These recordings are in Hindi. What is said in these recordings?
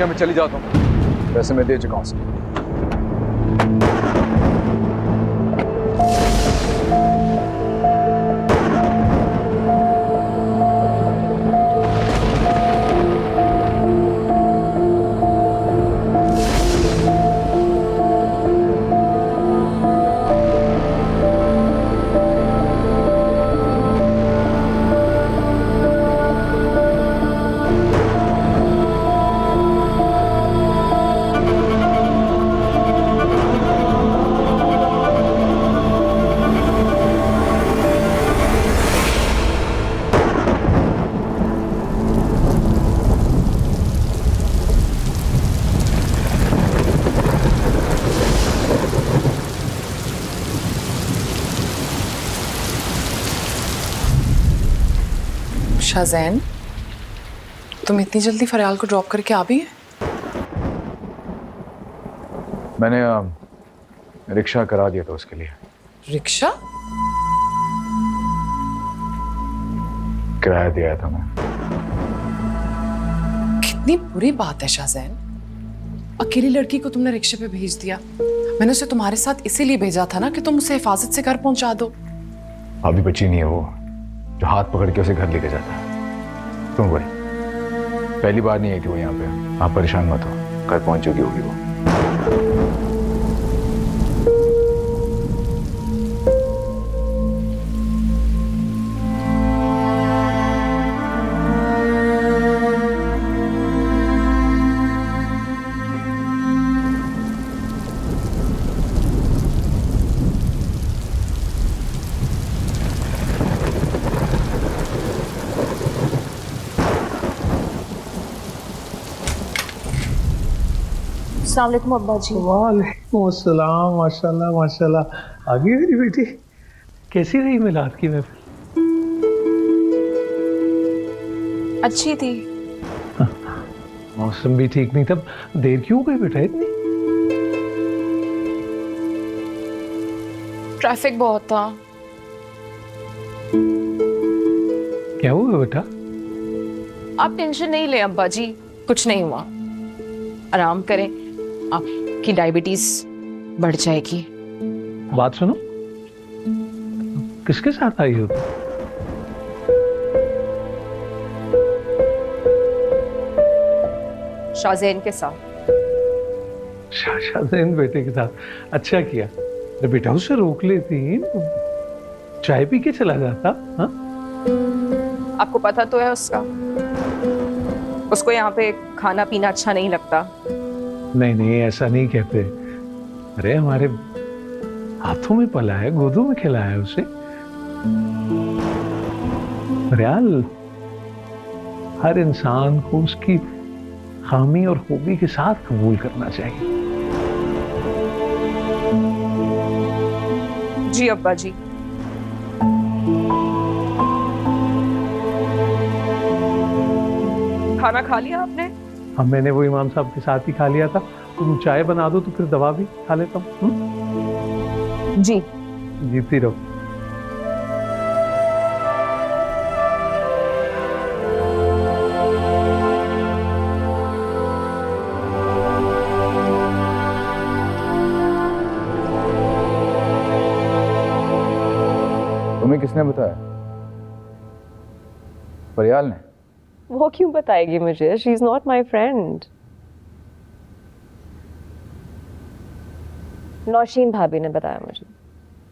रिक्शा में चली जाता हूँ, वैसे मैं दे चुका हूँ। शाज़ैन, तुम इतनी जल्दी फरयाल को ड्रॉप करके आ भी है? मैंने रिक्शा करा दिया था उसके लिए। रिक्शा? किराया दिया था मैं। कितनी बुरी बात है शाज़ैन, अकेली लड़की को तुमने रिक्शे पे भेज दिया। मैंने उसे तुम्हारे साथ इसीलिए भेजा था ना कि तुम उसे हिफाजत से घर पहुंचा दो। अभी बच्ची नहीं है वो जो हाथ पकड़ के उसे घर लेके जाता है। तुम बड़ी पहली बार नहीं आई थी वो यहाँ पे। आप परेशान मत हो, घर पहुंच चुकी होगी वो। अस्सलाम वालेकुम अब्बा जी। वालेकुम अस्सलाम। माशाल्लाह माशाल्लाह। आ गई मेरी बेटी। कैसी रही मिलाद की महफिल? अच्छी थी। मौसम भी ठीक नहीं था। देर क्यों हो गई बेटा इतनी? ट्रैफिक बहुत था। क्या हुआ बेटा? आप टेंशन नहीं ले अब्बा जी, कुछ नहीं हुआ। आराम करें, आपकी डायबिटीज बढ़ जाएगी। बात सुनो, किसके साथ आई हो तुम? शाज़ैन के साथ। शाज़ैन बेटे के साथ। अच्छा किया। अरे बेटा उसे रोक लेती, चाय पी के चला जाता। हाँ? आपको पता तो है उसको यहाँ पे खाना पीना अच्छा नहीं लगता। नहीं नहीं, ऐसा नहीं कहते। अरे हमारे हाथों में पला है, गोदों में खिलाया है उसे। रियाल, हर इंसान को उसकी खामी और खूबी के साथ कबूल करना चाहिए। जी अब्बा जी। खाना खा लिया आपने? अब मैंने वो इमाम साहब के साथ ही खा लिया था। तुम चाय बना दो तो फिर दवा भी खा लेता हूँ। जी। जीती रहो। तुम्हें किसने बताया? फरियाल ने? वो क्यों बताएगी मुझे? She is not my friend. Nausheen भाभी ने बताया मुझे।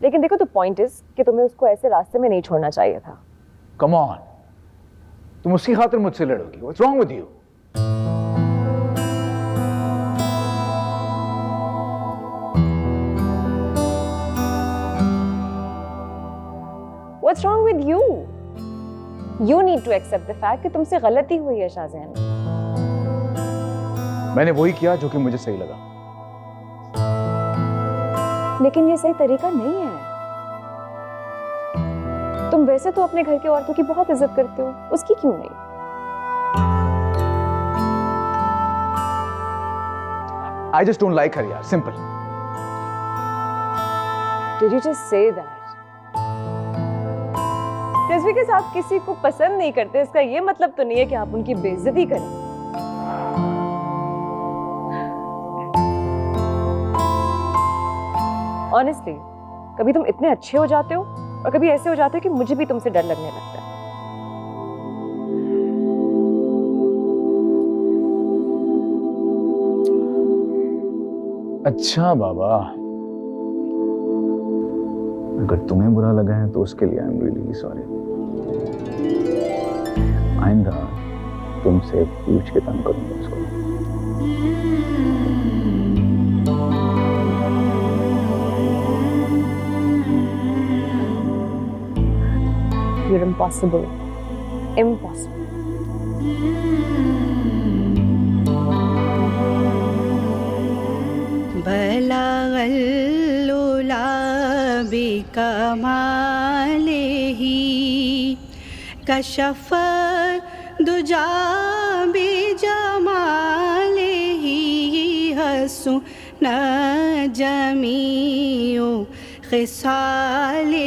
लेकिन देखो, द पॉइंट इज कि तुम्हें उसको ऐसे रास्ते में नहीं छोड़ना चाहिए था। कम ऑन, तुम उसकी खातिर मुझसे लड़ोगी? What's wrong with you? What's wrong with you? You need to accept the fact कि तुमसे गलती हुई है शाज़ैन। मैंने वही किया जो कि मुझे सही लगा। लेकिन ये सही तरीका नहीं है। तुम वैसे तो अपने घर की औरतों की बहुत इज्जत करते हो, उसकी क्यों नहीं? I just don't like her यार, simple. Did you just say that? Rizvi के साथ किसी को पसंद नहीं करते, इसका ये मतलब तो नहीं है कि आप उनकी बेइज्जती करें। ऑनेस्टली कभी तुम इतने अच्छे हो जाते हो और कभी ऐसे हो जाते हो कि मुझे भी तुमसे डर लगने लगता है। अच्छा बाबा, अगर तुम्हें बुरा लगा है तो उसके लिए आई एम रियली सॉरी। आइंदा तुमसे पूछ के तंग करूंगा उसको। You're impossible. Impossible. बलागल्लुला बिकमालिही कशफ दुजा बिजमालिही हसु न जमीउ खिसालिही।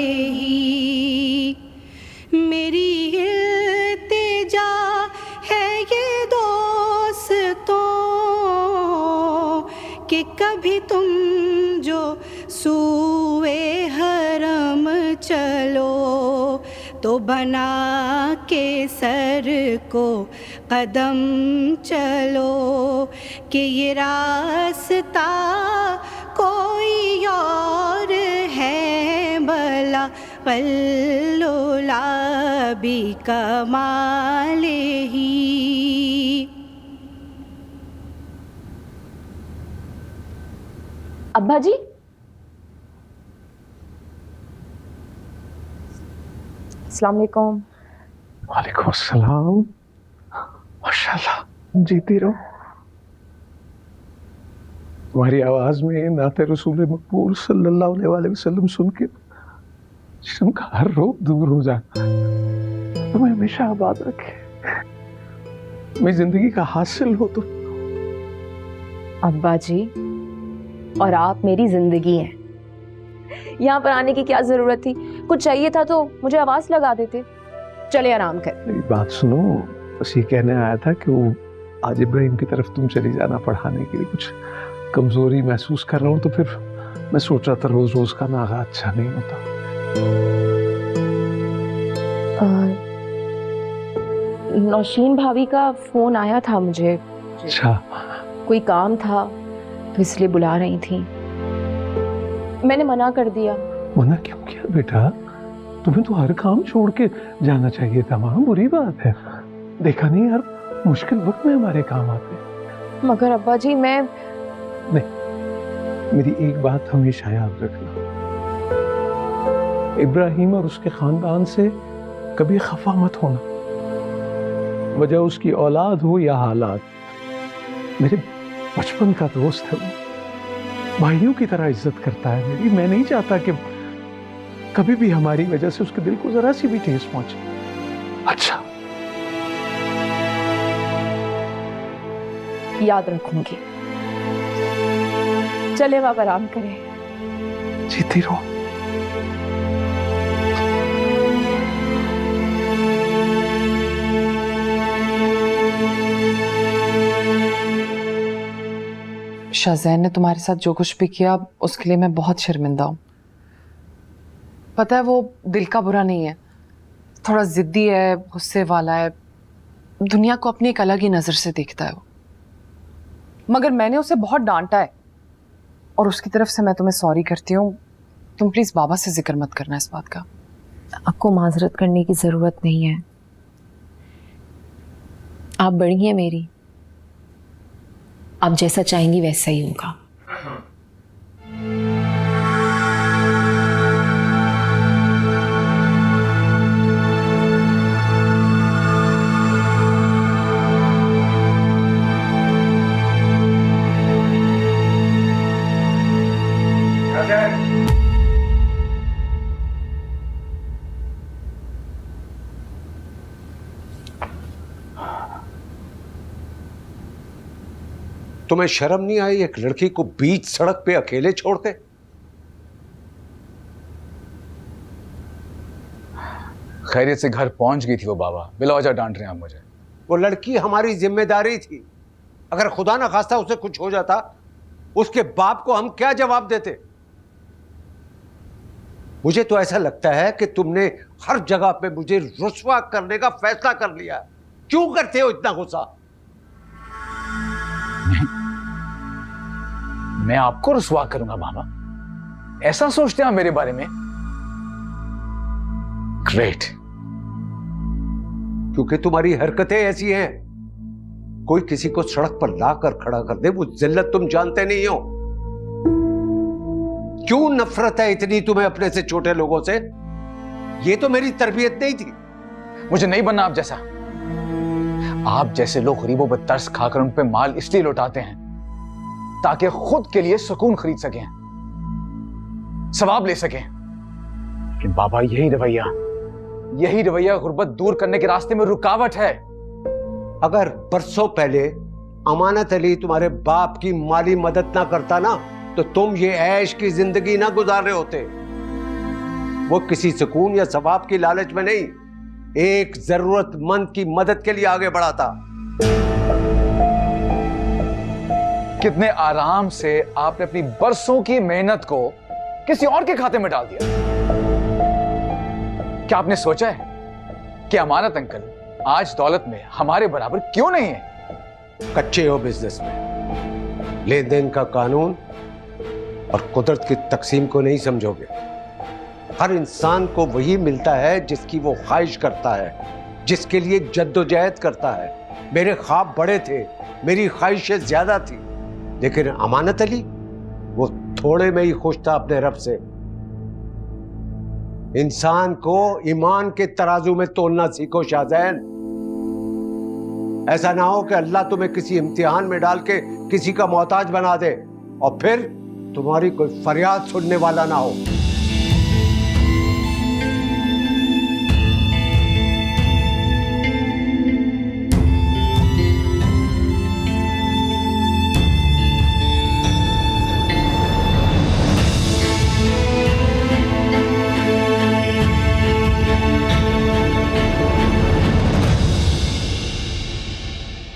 मेरी इल्तिजा है ये दोस्तों कि कभी तुम जो सूए हरम चलो तो बना के सर को कदम चलो कि ये रास्ता कोई और है भला वल्लुला बिकमालिही। अब्बा जी, अस्सलाम वालेकुम। वालेकुम अस्सलाम। माशाल्लाह, जीती रहो। तुम्हारी आवाज में नाते रसूल मकबूल सल्लल्लाहु अलैहि वसल्लम सुन के जिस्म का हर रोग दूर हो जाता है। तुम्हें हमेशा आबाद रखे, मैं जिंदगी का हासिल हो तुम। अब्बा जी, और आप मेरी जिंदगी हैं। यहाँ पर आने की क्या जरूरत थी? कुछ चाहिए था तो मुझे आवाज लगा देते। चले आराम कर। मेरी बात सुनो, बस ये कहने आया था कि वो आज इब्राहिम की तरफ तुम चली जाना पढ़ाने के लिए। कुछ कमजोरी महसूस कर रहा हूँ तो फिर मैं सोच रहा था रोज रोज का नागा अच्छा नहीं होता। नौशीन भाभी का फोन आया था मुझे। अच्छा, कोई काम था तो इसलिए बुला रही थी। मैंने मना कर दिया। मना क्यों किया बेटा? तुम्हें तो हर काम छोड़ के जाना चाहिए था वहां। बुरी बात है, देखा नहीं यार, मुश्किल वक्त में हमारे काम आते हैं। मगर अब्बा जी मैं नहीं, मेरी एक बात हमेशा याद रखना, इब्राहिम और उसके खानदान से कभी खफा मत होना, वजह उसकी औलाद हो या हालात। मेरे बचपन का दोस्त है वो, भाइयों की तरह इज्जत करता है मेरी। मैं नहीं चाहता कि कभी भी हमारी वजह से उसके दिल को जरा सी भी ठेस पहुंचे। अच्छा, याद रखूंगी। चले आप आराम करें। जीती रहो। शाज़ैन ने तुम्हारे साथ जो कुछ भी किया उसके लिए मैं बहुत शर्मिंदा हूँ। पता है वो दिल का बुरा नहीं है, थोड़ा जिद्दी है, गुस्से वाला है, दुनिया को अपनी एक अलग ही नज़र से देखता है वो। मगर मैंने उसे बहुत डांटा है और उसकी तरफ से मैं तुम्हें सॉरी करती हूँ। तुम प्लीज़ बाबा से जिक्र मत करना इस बात का। आपको माजरत करने की जरूरत नहीं है, आप बड़ी हैं मेरी, आप जैसा चाहेंगी वैसा ही होगा। तुम्हें शर्म नहीं आई एक लड़की को बीच सड़क पे अकेले छोड़ते? खैरियत से घर पहुंच गई थी वो बाबा, बिला वजह डांट रहे हैं आप मुझे। वो लड़की हमारी जिम्मेदारी थी, अगर खुदा ना खास्ता उसे कुछ हो जाता उसके बाप को हम क्या जवाब देते? मुझे तो ऐसा लगता है कि तुमने हर जगह पे मुझे रुस्वा करने का फैसला कर लिया। क्यों करते हो इतना गुस्सा? मैं आपको रुसवा करूंगा बाबा? ऐसा सोचते हैं आप मेरे बारे में? ग्रेट। क्योंकि तुम्हारी हरकतें ऐसी हैं। कोई किसी को सड़क पर लाकर खड़ा कर दे, वो जिल्लत तुम जानते नहीं हो। क्यों नफरत है इतनी तुम्हें अपने से छोटे लोगों से? ये तो मेरी तरबियत नहीं थी। मुझे नहीं बनना आप जैसा। आप जैसे लोग गरीबों पर तरस खाकर उन पे माल इसलिए लौटाते हैं ताकि खुद के लिए सुकून खरीद सकें, सवाब ले सकें। लेकिन बाबा यही रवैया गुर्बत दूर करने के रास्ते में रुकावट है। अगर बरसों पहले अमानत अली तुम्हारे बाप की माली मदद ना करता ना, तो तुम ये ऐश की जिंदगी ना गुजार रहे होते। वो किसी सुकून या सवाब की लालच में नहीं, एक जरूरतमंद की मदद के लिए आगे बढ़ा था। कितने आराम से आपने अपनी बरसों की मेहनत को किसी और के खाते में डाल दिया। क्या आपने सोचा है कि अमानत अंकल आज दौलत में हमारे बराबर क्यों नहीं है? कच्चे हो बिजनेस में। लेन देन का कानून और कुदरत की तकसीम को नहीं समझोगे। हर इंसान को वही मिलता है जिसकी वो ख्वाहिश करता है, जिसके लिए जद्दोजहद करता है। मेरे ख्वाब बड़े थे, मेरी ख्वाहिशें ज्यादा थी, लेकिन अमानत अली वो थोड़े में ही खुश था अपने रब से। इंसान को ईमान के तराजू में तोलना सीखो शाहजैन। ऐसा ना हो कि अल्लाह तुम्हें किसी इम्तिहान में डाल के किसी का मोहताज बना दे और फिर तुम्हारी कोई फरियाद सुनने वाला ना हो।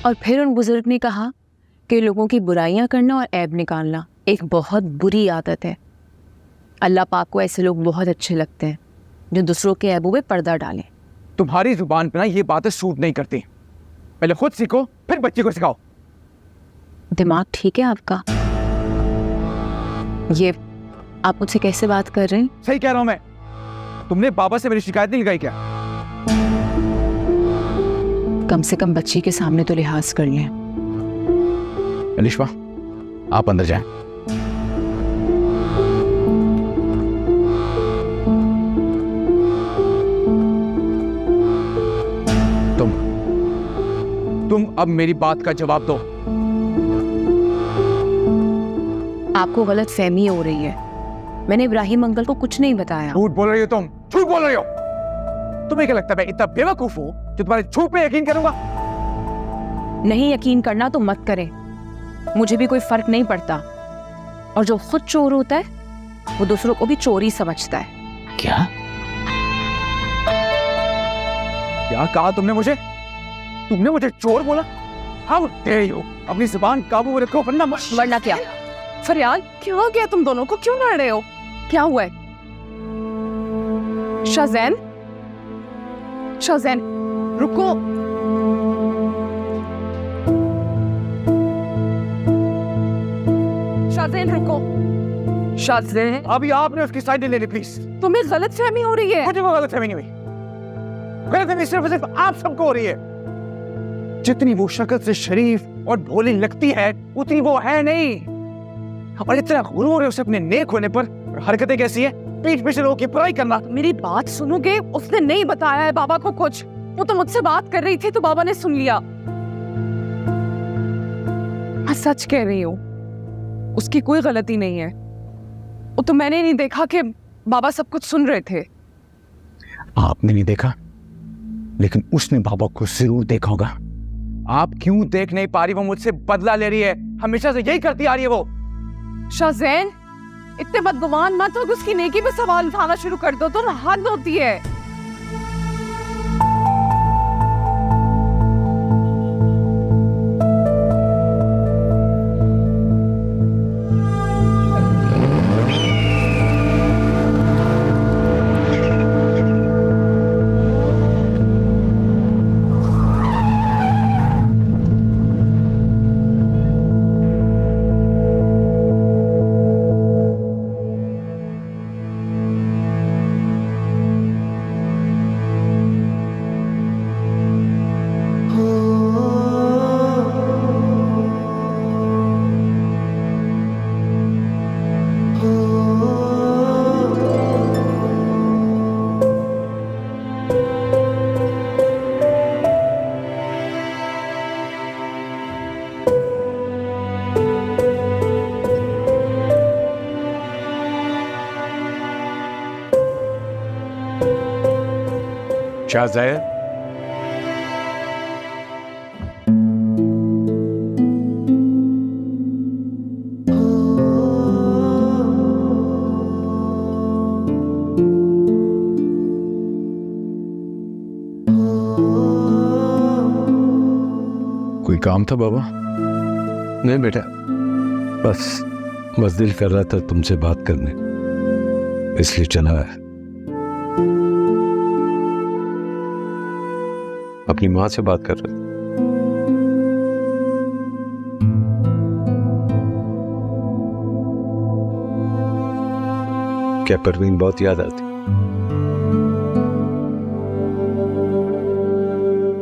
और फिर उन बुजुर्ग ने कहा कि लोगों की बुराइयां करना और ऐब निकालना एक बहुत बुरी आदत है। अल्लाह पाक को ऐसे लोग बहुत अच्छे लगते हैं जो दूसरों के ऐबों पे पर्दा डालें। तुम्हारी जुबान पे ना ये बातें सूट नहीं करती। पहले खुद सीखो, फिर बच्चे को सिखाओ। दिमाग ठीक है आपका? ये आप मुझसे कैसे बात कर रहे हैं? सही कह रहा हूं मैं। तुमने बाबा से मेरी शिकायत नहीं लगाई क्या? कम से कम बच्ची के सामने तो लिहाज कर लें। अलिशा, आप अंदर जाएं। तुम अब मेरी बात का जवाब दो। आपको गलत फहमी हो रही है। मैंने इब्राहिम अंकल को कुछ नहीं बताया। झूठ बोल रही हो तुम, झूठ बोल रही हो। तुम्हें क्या लगता है मैं इतना बेवकूफ हूं जो तुम्हारे झूठ पे यकीन करूंगा? नहीं यकीन करना तो मत करें, मुझे भी कोई फर्क नहीं पड़ता। और जो खुद चोर होता है वो दूसरों को भी चोरी समझता है। क्या क्या कहा तुमने मुझे? तुमने मुझे चोर बोला? How dare you! अपनी जुबान काबू में रखो वरना क्या फरियाल, क्या हो गया? तुम दोनों को क्यों लड़ रहे हो? क्या हुआ है? शाहजैन, शाहजैन रुको। शाहजैन रुको। शाहजैन, अभी आपने उसकी साइड नहीं लेनी प्लीज। तुम्हें गलतफहमी हो रही है। मुझे कोई गलतफहमी नहीं हुई। गलतफहमी सिर्फ आप सबको हो रही है। जितनी वो शक्ल से शरीफ और भोली लगती है उतनी वो है नहीं। और इतना गुरूर है उसे अपने नेक होने पर। हरकतें कैसी है? पीठ पीछे लोगों की बुराई करना। मेरी बात सुनोगे? उसने नहीं बताया है बाबा को कुछ। वो तो मुझसे बात कर रही थी तो बाबा ने सुन लिया। मैं सच कह रही हूँ, उसकी कोई गलती नहीं है। वो तो मैंने नहीं देखा कि बाबा सब कुछ सुन रहे थे। आपने नहीं देखा, लेकिन उसने बाबा को जरूर देखा होगा। आप क्यों देख नहीं पा रही? वो मुझसे बदला ले रही है। हमेशा से यही करती आ रही है वो। शाहजैन, इतने बदगुमान मत हो कि उसकी नेकी पे सवाल उठाना शुरू कर दो तो हद होती है। शाहज़ैद, कोई काम था बाबा? नहीं बेटा, बस दिल कर रहा था तुमसे बात करने, इसलिए चला है। अपनी माँ से बात कर रहे थे। क्या परवीन बहुत याद आती?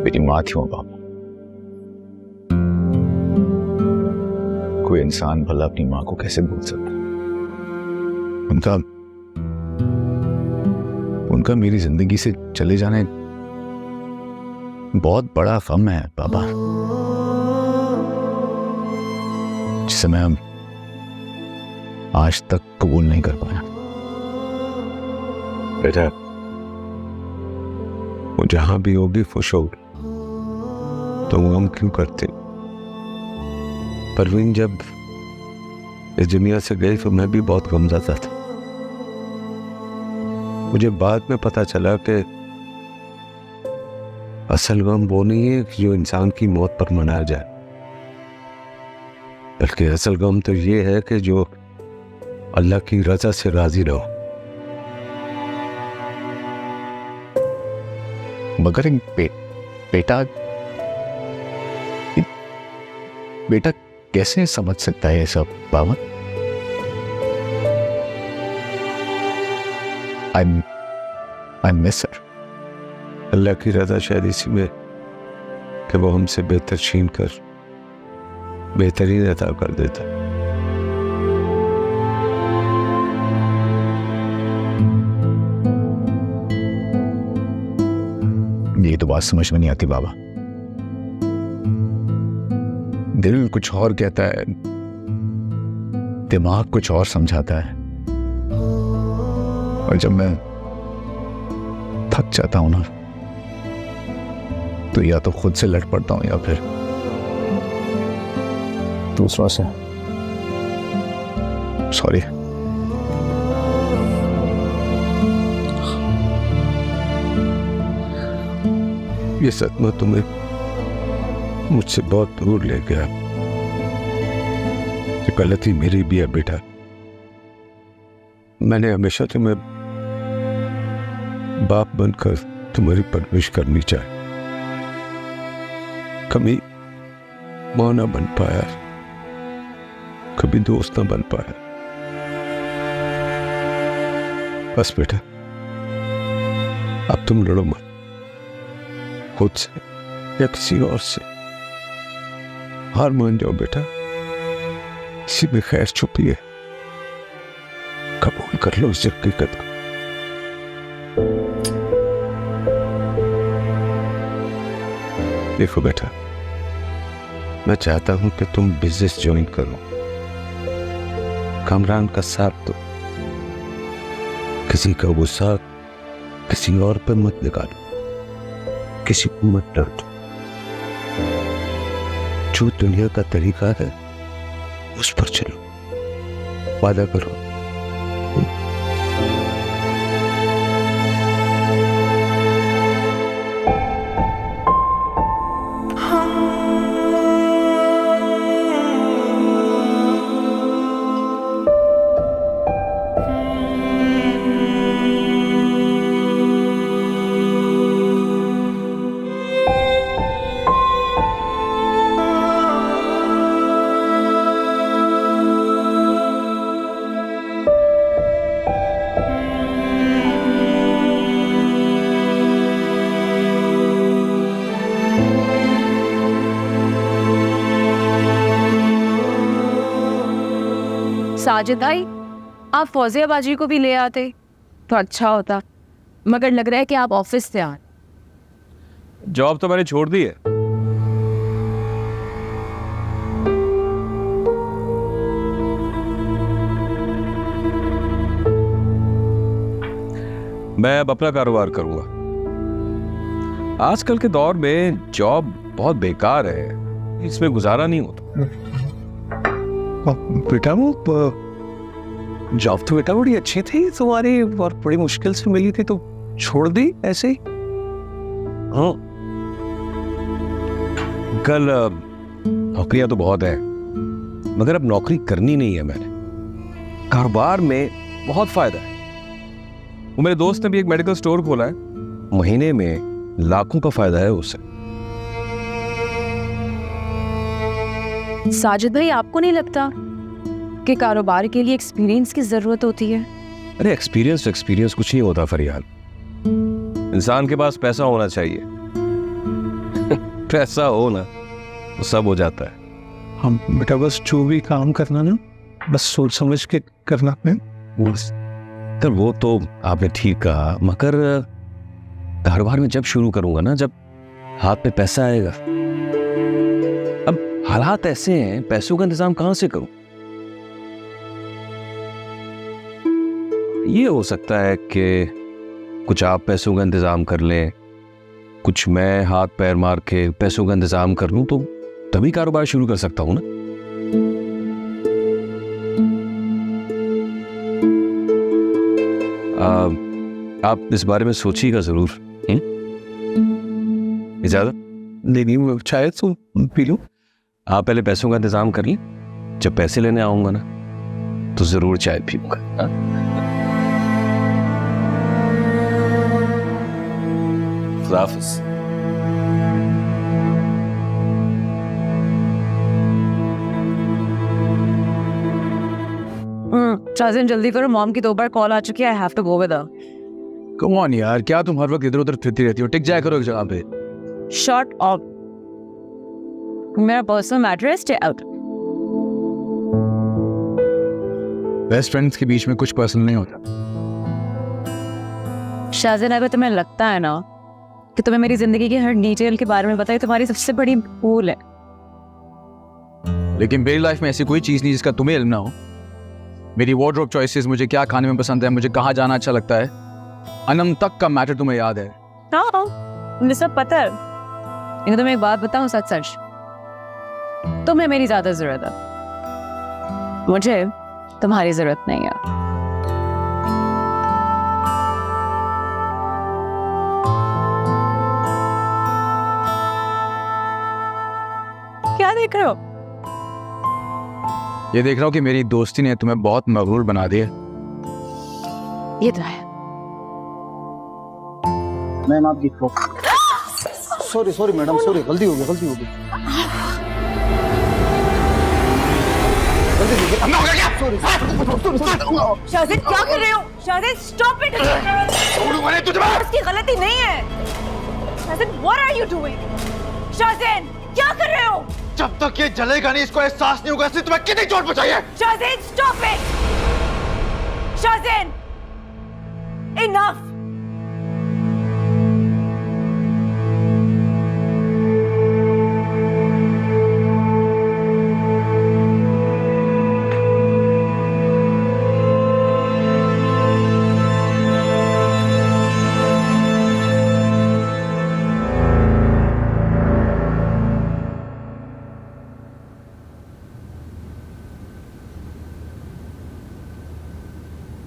मेरी माँ थी वो बाबा। कोई इंसान भला अपनी माँ को कैसे भूल सकता? उनका मेरी जिंदगी से चले जाने बहुत बड़ा गम है बाबा, जिसे मैं आज तक कबूल नहीं कर पाया। बेटा, वो जहां भी होगी खुश होगी, तो वो हम क्यों करते? परवीन जब इस दुनिया से गई तो मैं भी बहुत गमज़दा था। मुझे बाद में पता चला कि असल गम वो नहीं है कि जो इंसान की मौत पर मनाया जाए, बल्कि असल गम तो ये है कि जो अल्लाह की रजा से राजी रहो। मगर एक बेटा कैसे समझ सकता है ये सब बाबा? I miss her. अल्लाह की रजा शायद इसी में कि वो हमसे बेहतर छीन कर बेहतरीन अता कर देता। ये तो बात समझ में नहीं आती बाबा। दिल कुछ और कहता है, दिमाग कुछ और समझाता है, और जब मैं थक जाता हूं ना, तो या तो खुद से लड़ पड़ता हूं या फिर दूसरों से। सॉरी। ये सदमा तुम्हें मुझसे बहुत दूर ले गया। ये गलती मेरी भी है बेटा। मैंने हमेशा तुम्हें बाप बनकर तुम्हारी परवरिश करनी चाहिए। कभी मां ना बन पाया, कभी दोस्त ना बन पाया। बस बेटा, अब तुम लड़ो मत, खुद से या किसी और से। हार मान जाओ बेटा, इसी में खैर छुपी है। कबूल कर लो इस हकीकत को। देखो बेटा, मैं चाहता हूं कि तुम बिजनेस ज्वाइन करो, कामरान का साथ दो, किसी का गुस्सा किसी और पर मत निकालो, किसी को मत डांटो। जो दुनिया का तरीका है उस पर चलो, वादा करो। साजिद भाई, आप फौजिया बाजी को भी ले आते तो अच्छा होता, मगर लग रहा है कि आप ऑफिस से आ। जॉब तो मैंने छोड़ दी है। मैं अब अपना कारोबार करूंगा। आजकल के दौर में जॉब बहुत बेकार है, इसमें गुजारा नहीं होता। बेटा वो जॉब तो बेटा बड़ी अच्छी थी तुम्हारी और बड़ी मुश्किल से मिली थी, तो छोड़ दी ऐसे ही? हाँ, कल नौकरियां तो बहुत है, मगर अब नौकरी करनी नहीं है मैंने। कारोबार में बहुत फायदा है। वो मेरे दोस्त ने भी एक मेडिकल स्टोर खोला है, महीने में लाखों का फायदा है उससे। साजिद भाई, आपको नहीं लगता कि कारोबार के लिए एक्सपीरियंस की जरूरत होती है? अरे एक्सपीरियंस कुछ नहीं होता फरियाद। इंसान के पास पैसा होना चाहिए। पैसा हो ना तो सब हो जाता है। हम बेटा बस जो भी काम करना ना, बस सोच समझ के करना है। तो वो तो आपने ठीक कहा, मगर कारोबार में जब शुरू करूंगा ना, जब हाथ में पैसा आएगा। अब हालात ऐसे हैं, पैसों का इंतजाम कहां से करूं? ये हो सकता है कि कुछ आप पैसों का इंतजाम कर लें, कुछ मैं हाथ पैर मार के पैसों का इंतजाम कर लूं, तो तभी कारोबार शुरू कर सकता हूं ना। आप इस बारे में सोचिएगा जरूर। इजाजत? नहीं, चाहे तो पी लो। आप पहले पैसों का इंतजाम कर लें, जब पैसे लेने आऊंगा ना तो जरूर चाय पीऊंगा। खुदा हाफिज़। शाज़िन जल्दी करो, मॉम की 2 बार कॉल आ चुकी है। I have to go with her. Come on यार, क्या तुम हर वक्त इधर उधर फिरती रहती हो? टिक जाया करो एक जगह पे। शट अप, मेरा पर्सनल मैटर है, स्टे आउट। बेस्ट फ्रेंड्स के बीच में कुछ पर्सनल नहीं होता। शाज़िन, अगर तुम्हें लगता है ना कि तुम्हें मेरी जिंदगी की हर डिटेल के बारे में पता है, तुम्हारी सबसे बड़ी भूल है। लेकिन मेरी लाइफ में ऐसी कोई चीज नहीं जिसका तुम्हें इल्म ना हो। मेरी वार्डरोब चॉइसेस, मुझे क्या खाने में पसंद है, मुझे कहाँ जाना अच्छा लगता है, अनम तक का मैटर तुम्हें याद है। हाँ, मुझे सब पता है। लेकिन तुम्हें एक बात बताऊं सच सच, तुम्हें मेरी ज्यादा जरूरत है, मुझे तुम्हारी जरूरत नहीं है। क्या देख रहे हो? ये देख रहा हूँ कि मेरी दोस्ती ने तुम्हें बहुत मगरूर बना दिया। ये तो है। मैम आपकी सॉरी मैडम, सॉरी, गलती हो गई। शाज़िद क्या कर रहे हो? शाज़िद स्टॉप इट। उसकी गलती नहीं है। शाज़िद व्हाट आर यू डूइंग? शाज़िद क्या कर रहे हो? जब तक ये जलेगा नहीं, इसको एहसास नहीं होगा इसलिए तुम्हें कितनी चोट पहुंचाई है। शाज़िद स्टॉप इट। शाज़िद इनफ।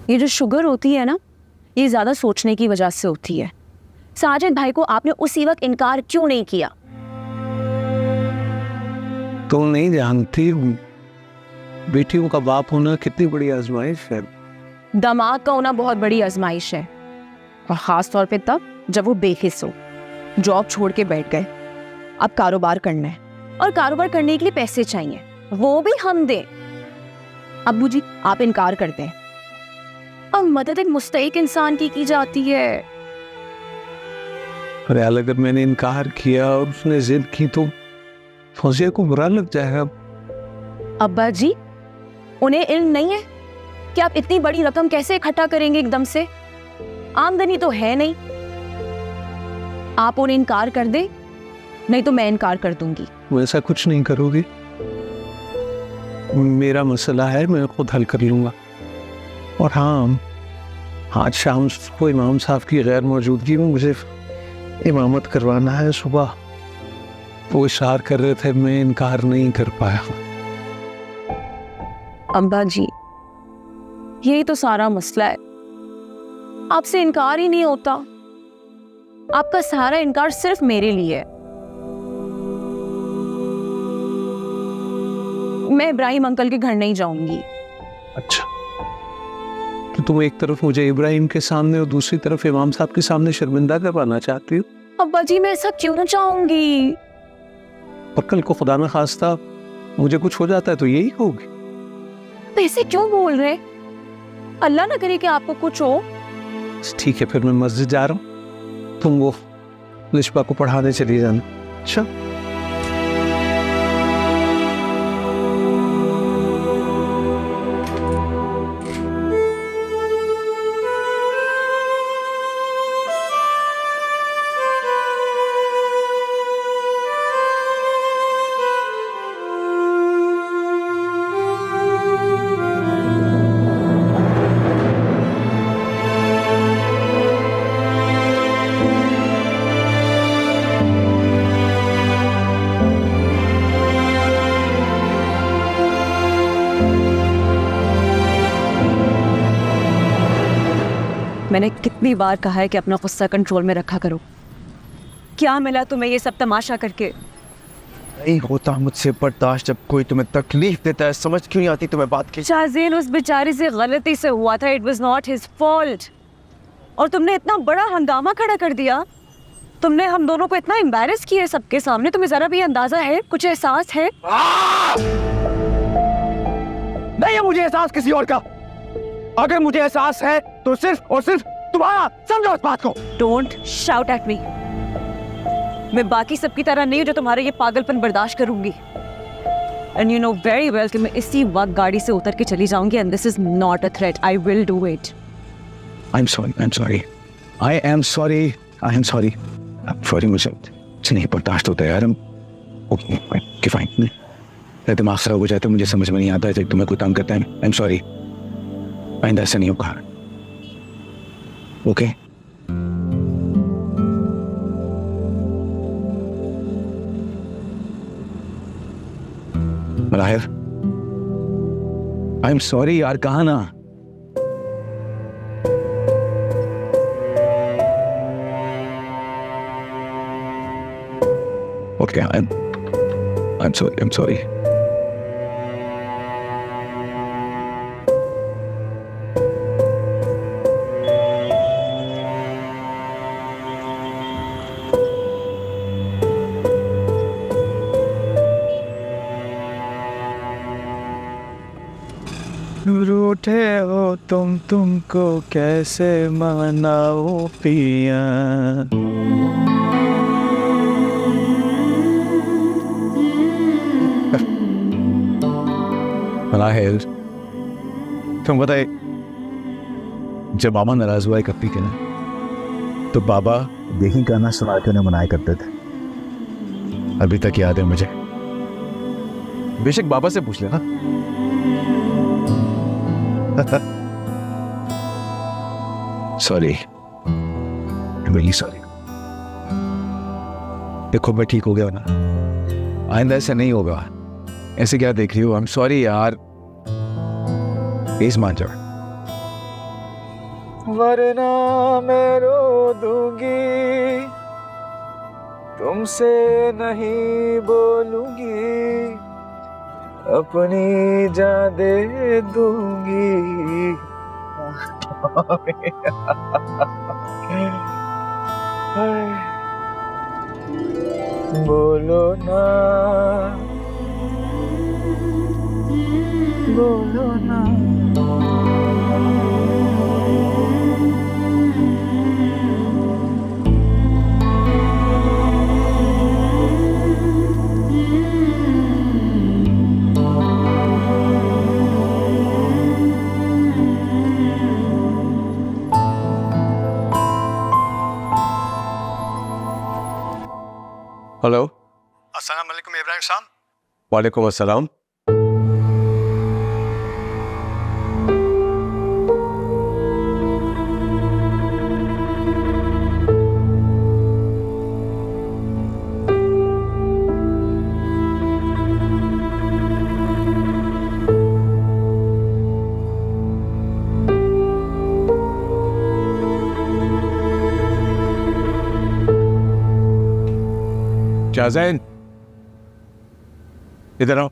ये जो शुगर होती है ना, ये ज़्यादा सोचने की वजह से होती है। साजिद भाई को आपने उसी वक्त इनकार क्यों नहीं किया? तुम नहीं जानती, बेटियों का बाप होना कितनी बड़ी आजमाइश है। दामाद का होना बहुत बड़ी आजमाइश है, और ख़ास तौर पे तब जब वो बेहिस हो, जॉब छोड़ के बैठ गए। अब कारोबार करना है, और कारोबार करने के लिए पैसे चाहिए, वो भी हम दें। अब्बू जी आप इनकार करते हैं, अब मदद एक मुस्तहिक इंसान की जाती है। अरे अगर मैंने इनकार किया और उसने जिद की तो फौजिया को बुरा लग जाएगा। अब्बा जी, उन्हें इल्म नहीं है कि आप इतनी बड़ी रकम कैसे इकट्ठा करेंगे एकदम से? आमदनी तो है नहीं। आप उन्हें इनकार कर दे, नहीं तो मैं इनकार कर दूंगी। वैसा कुछ नहीं करोगे? मेरा मसला है, मैं खुद हल कर लूंगा। और हाँ, आज शाम को इमाम साहब की गैर मौजूदगी में मुझे इमामत करवाना है। सुबह वो इशार कर रहे थे, मैं इनकार नहीं कर पाया। अब्बा जी, यही तो सारा मसला है, आपसे इनकार ही नहीं होता। आपका सारा इनकार सिर्फ मेरे लिए है। मैं इब्राहिम अंकल के घर नहीं जाऊंगी। अच्छा, तो तुम एक तरफ मुझे इब्राहिम के सामने और दूसरी तरफ इमाम साहब के सामने शर्मिंदा करवाना चाहती हो? अब्बा जी, मैं ऐसा क्यों ना चाहूंगी? और कल को खुदा न खास्ता मुझे कुछ हो जाता है तो यही होगी। तो ऐसे क्यों बोल रहे? अल्लाह ना करे कि आपको कुछ हो। ठीक है, फिर मैं मस्जिद जा रहा हूँ, तुम वो लिशबा को पढ़ाने चली जाना। अच्छा, मैंने कितनी बार कहा है कि अपना गुस्सा कंट्रोल में रखा करो। क्या मिला तुम्हें ये सब तमाशा करके? नहीं होता मुझसे बर्दाश्त जब कोई तुम्हें तकलीफ देता है। समझ क्यों नहीं आती तुम्हें बात की? शाज़ेन उस बेचारे से गलती से हुआ था। It was not his fault. और तुमने इतना बड़ा हंगामा खड़ा कर दिया। तुमने हम दोनों को इतना एम्बैरेस किया सबके सामने। तुम्हें जरा भी अंदाजा है, कुछ एहसास है? नहीं है मुझे एहसास किसी और का। अगर मुझे एहसास है तो सिर्फ और सिर्फ तुम्हारा। समझो इस बात को। Don't shout at me. मैं बाकी सबकी तरह नहीं हूँ जो तुम्हारे ये पागलपन बर्दाश्त करूंगी। And you know very well कि मैं इसी वक्त गाड़ी से उतर के चली जाऊंगी। And this is not a threat. I will do it. I am sorry, I am sorry, I am sorry, I am sorry, sorry. मुझे नहीं बर्दाश्त होता है यार। Okay fine. दिमाग खराब हो जाता है, मुझे समझ में नहीं आता है जब तुम्हें कोई तंग करता है। आई एम सॉरी, आइंदा ऐसा नहीं होगा। ओके मलाहिर, आई एम सॉरी यार। कहा ना। Okay I am sorry, I am sorry. रूठे हो तुमको कैसे मनाओ पिया। मलाहिर, तुम बताए जब मामा नाराज हुआ करती थे ना, तो बाबा यही गाना सुना के उन्हें मनाया करते थे। अभी तक याद है मुझे। बेशक बाबा से पूछ लेना। Sorry, really sorry. देखो मैं ठीक हो गया ना, आइंदा ऐसा नहीं होगा। ऐसे क्या देख रही हो? आई एम सॉरी यार, प्लीज मान जाओ। वरना मैं रो दूंगी, तुमसे नहीं बोलूंगी, अपनी जान दे दूंगी। बोलो ना, बोलो ना। हेलो, अस्सलाम वालेकुम इब्राहिम साहब। वालेकुम अस्सलाम। शाहजैन, इधर आओ।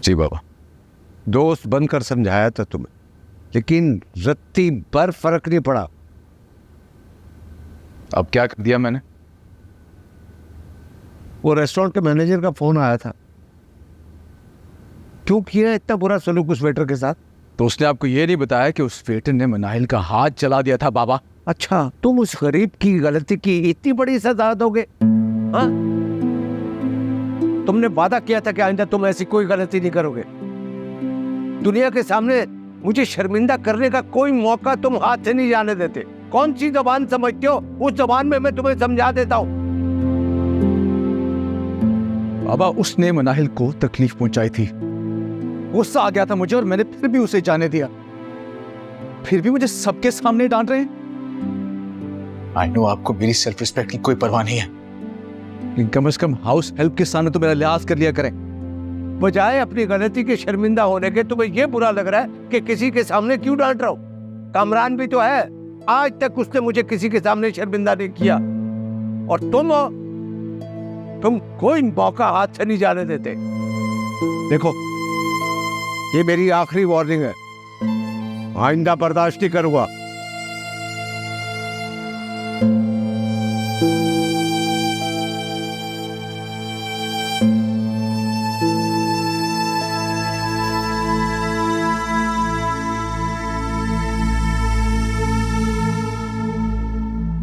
जी बाबा। दोस्त बनकर समझाया था तुम्हें, लेकिन रत्ती भर फर्क नहीं पड़ा। अब क्या कर दिया मैंने? वो रेस्टोरेंट के मैनेजर का फोन आया था। क्यों किया इतना बुरा सलूक उस वेटर के साथ? तो उसने आपको ये नहीं बताया कि उस वेटर ने मनाहिल का हाथ चला दिया था बाबा? अच्छा, तुम उस गरीब की गलती की इतनी बड़ी सजा दोगे? हाँ? तुमने वादा किया था कि आइंदा तुम ऐसी कोई गलती नहीं करोगे। दुनिया के सामने मुझे शर्मिंदा करने का कोई मौका तुम हाथ से नहीं जाने देते। कौन सी जबान समझते हो? उस जबान में मैं तुम्हें समझा देता हूं। बाबा, उसने मनाहिल को तकलीफ पहुंचाई थी, गुस्सा आ गया था मुझे और मैंने फिर भी उसे जाने दिया। फिर भी मुझे सबके सामने डांट रहे हैं। आई नो आपको मेरी सेल्फ रिस्पेक्ट की कोई परवाह नहीं है, लेकिन कम से कम हाउस हेल्प के सामने तो मेरा लिहाज कर लिया करें। बजाय अपनी गलती के शर्मिंदा होने के तुम्हें यह बुरा लग रहा है कि किसी के सामने क्यों डांट रहा हूं। कामरान भी तो है, आज तक उसने मुझे किसी के सामने शर्मिंदा नहीं किया, और तुम कोई मौका हाथ से नहीं जाने देते। देखो, ये मेरी आखिरी वार्निंग है, आइंदा बर्दाश्त नहीं करूंगा।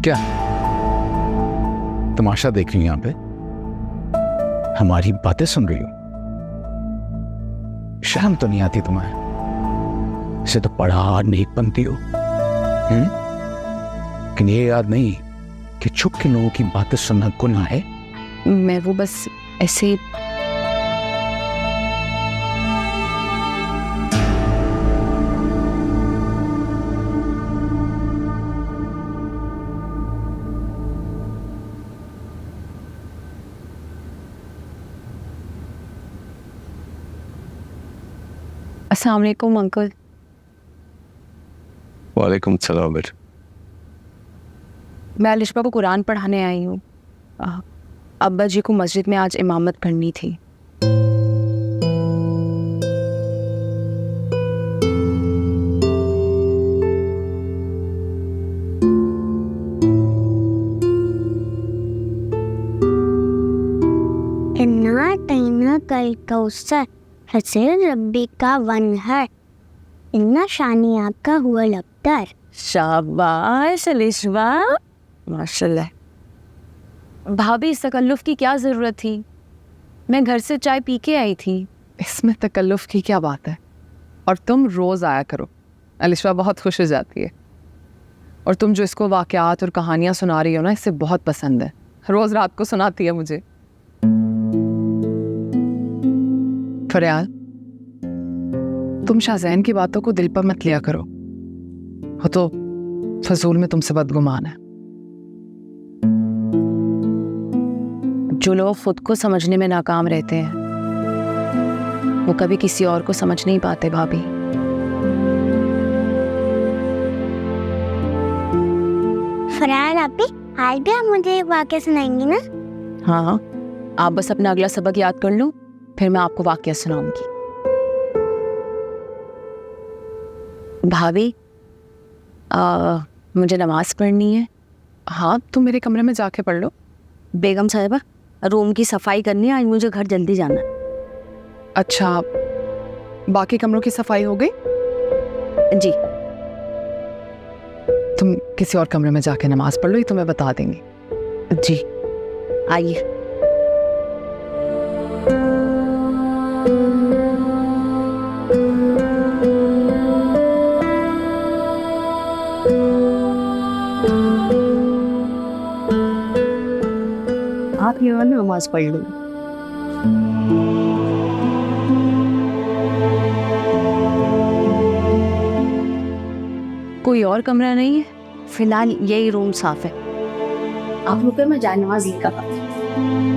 क्या तमाशा देख रही हो यहां पे? हमारी बातें सुन रही हो? शर्म तो नहीं आती तुम्हें? इसे तो पढ़ा नहीं बनती हो। लेकिन ये याद नहीं कि छुप के लोगों की बातें सुनना गुनाह है? मैं वो बस ऐसे अस्सलाम वालेकुम अंकल। वालेकुम सलाम बेटा। मैं अलिशबा को कुरान पढ़ाने आई हूँ। अब्बा जी को मस्जिद में आज इमामत करनी थी। इन्ना तैना कल कौसर हसर रब्बी का वन है, इन्ना शानी आपका हुआ लफ्तर। शाबाश अलिशबा, माशाल्लाह। भाभी, इस तकल्लुफ़ की क्या ज़रूरत थी? मैं घर से चाय पी के आई थी। इसमें तकल्लुफ़ की क्या बात है? और तुम रोज़ आया करो, अलिशबा बहुत खुश हो जाती है। और तुम जो इसको वाक़यात और कहानियाँ सुना रही हो ना, इससे बहुत पसंद है। रोज़ रात को सुनाती है मुझे। फरियाल, तुम शाहजैन की बातों को दिल पर मत लिया करो, वो तो फजूल में तुमसे बदगुमान है। जो लोग खुद को समझने में नाकाम रहते हैं, वो कभी किसी और को समझ नहीं पाते भाभी। फरार आपी, आज भी आप मुझे एक वाक़या सुनाएंगी ना? हाँ, आप बस अपना अगला सबक याद कर लो, फिर मैं आपको वाक़या सुनाऊंगी। भाभी, मुझे नमाज पढ़नी है। हाँ, तुम मेरे कमरे में जाके पढ़ लो। बेगम साहिबा, रूम की सफाई करनी है, आज मुझे घर जल्दी जाना। अच्छा, बाकी कमरों की सफाई हो गई? जी। तुम किसी और कमरे में जाके नमाज पढ़ लो, ये तुम्हें बता देंगी। जी, आइए। आप ये वाला नमाज पढ़ लो। कोई और कमरा नहीं है? फिलहाल यही रूम साफ है। आप रुके, मैं जाए नमाज लेकर आती हूँ।